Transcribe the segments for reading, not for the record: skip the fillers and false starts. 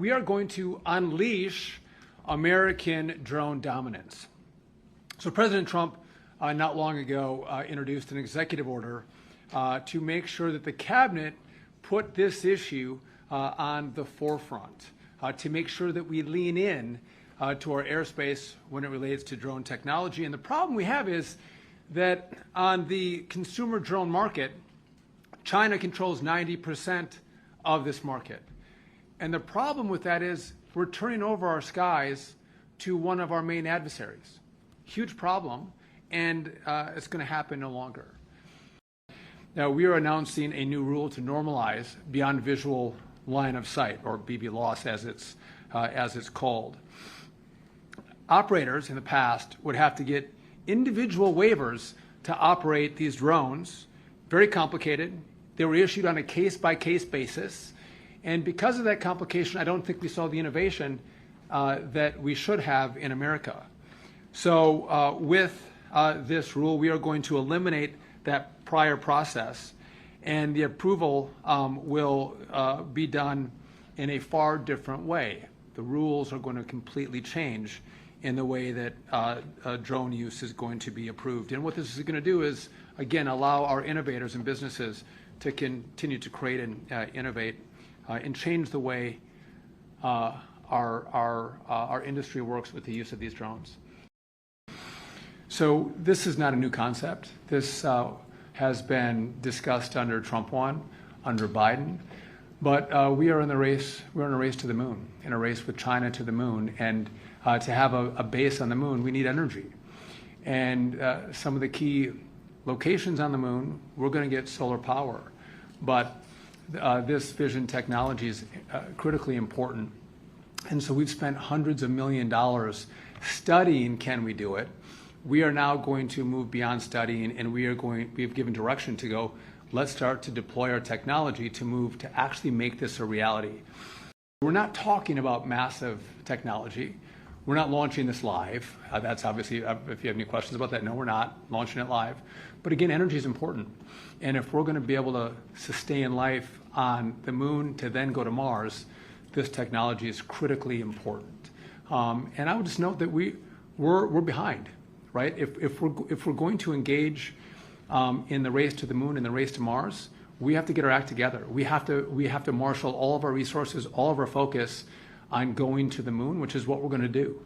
we are going to unleash American drone dominance. So President Trump not long ago introduced an executive order to make sure that the cabinet put this issue on the forefront, to make sure that we lean in to our airspace when it relates to drone technology. And the problem we have is that on the consumer drone market, China controls 90% of this market. And the problem with that is we're turning over our skies to one of our main adversaries. Huge problem, and it's going to happen no longer. Now, we are announcing a new rule to normalize beyond visual line of sight, or BVLOS as it's called. Operators in the past would have to get individual waivers to operate these drones. Very complicated. They were issued on a case-by-case basis. And because of that complication, I don't think we saw the innovation that we should have in America. So with this rule, we are going to eliminate that prior process, and the approval will be done in a far different way. The rules are going to completely change in the way that drone use is going to be approved. And what this is going to do is, again, allow our innovators and businesses to continue to create and innovate and change the way our industry works with the use of these drones. So this is not a new concept. This has been discussed under Trump 1, under Biden, but we are in the race. We're in a race to the moon, in a race with China to the moon, and to have a base on the moon, we need energy. And some of the key locations on the moon, we're going to get solar power, but this fission technology is critically important. And so we've spent hundreds of millions of dollars studying, can we do it? We are now going to move beyond studying, and we've given direction to go, let's start to deploy our technology to move to actually make this a reality. We're not talking about massive technology. We're not launching this live. That's obviously, if you have any questions about that, no, we're not launching it live. But again, energy is important. And if we're going to be able to sustain life on the moon to then go to Mars, this technology is critically important. And I would just note that we're behind, right? If we're going to engage in the race to the moon and the race to Mars, we have to get our act together. We have to marshal all of our resources, all of our focus on going to the moon, which is what we're going to do.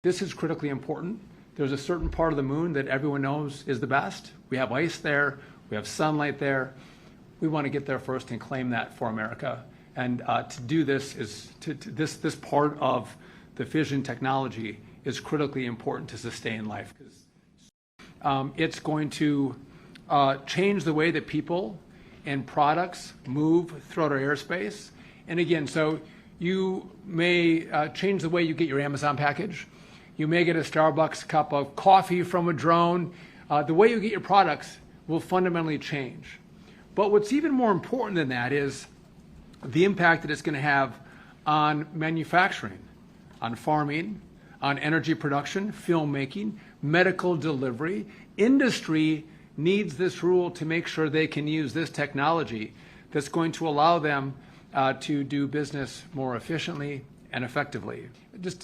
This is critically important. There's a certain part of the moon that everyone knows is the best. We have ice there. We have sunlight there. We want to get there first and claim that for America. And to do this is this part of the fission technology is critically important to sustain life. It's going to change the way that people and products move throughout our airspace. And again, so you may change the way you get your Amazon package. You may get a Starbucks cup of coffee from a drone. The way you get your products will fundamentally change. But what's even more important than that is the impact that it's going to have on manufacturing, on farming, on energy production, filmmaking, medical delivery. Industry needs this rule to make sure they can use this technology that's going to allow them to do business more efficiently and effectively.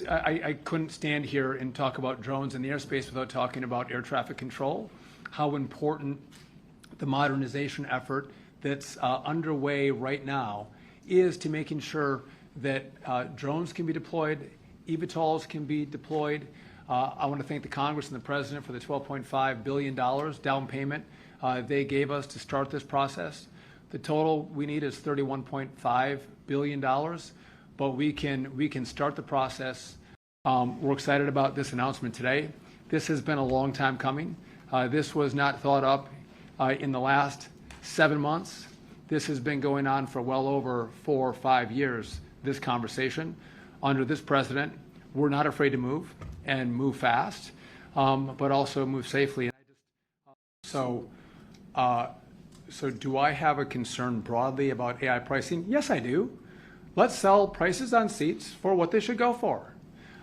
I couldn't stand here and talk about drones in the airspace without talking about air traffic control, how important the modernization effort that's underway right now is to making sure that drones can be deployed, eVTOLs can be deployed. I want to thank the Congress and the President for the $12.5 billion down payment they gave us to start this process. The total we need is $31.5 billion, but we can start the process. We're excited about this announcement today. This has been a long time coming. This was not thought up in the last 7 months. This has been going on for well over 4 or 5 years, this conversation. Under this president, we're not afraid to move and move fast, but also move safely. So do I have a concern broadly about AI pricing? Yes, I do. Let's sell prices on seats for what they should go for.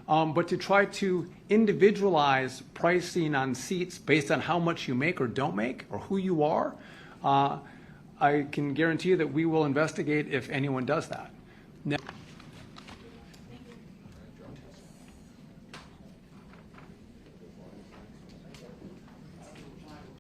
But to try to individualize pricing on seats based on how much you make or don't make or who you are, I can guarantee you that we will investigate if anyone does that. Now,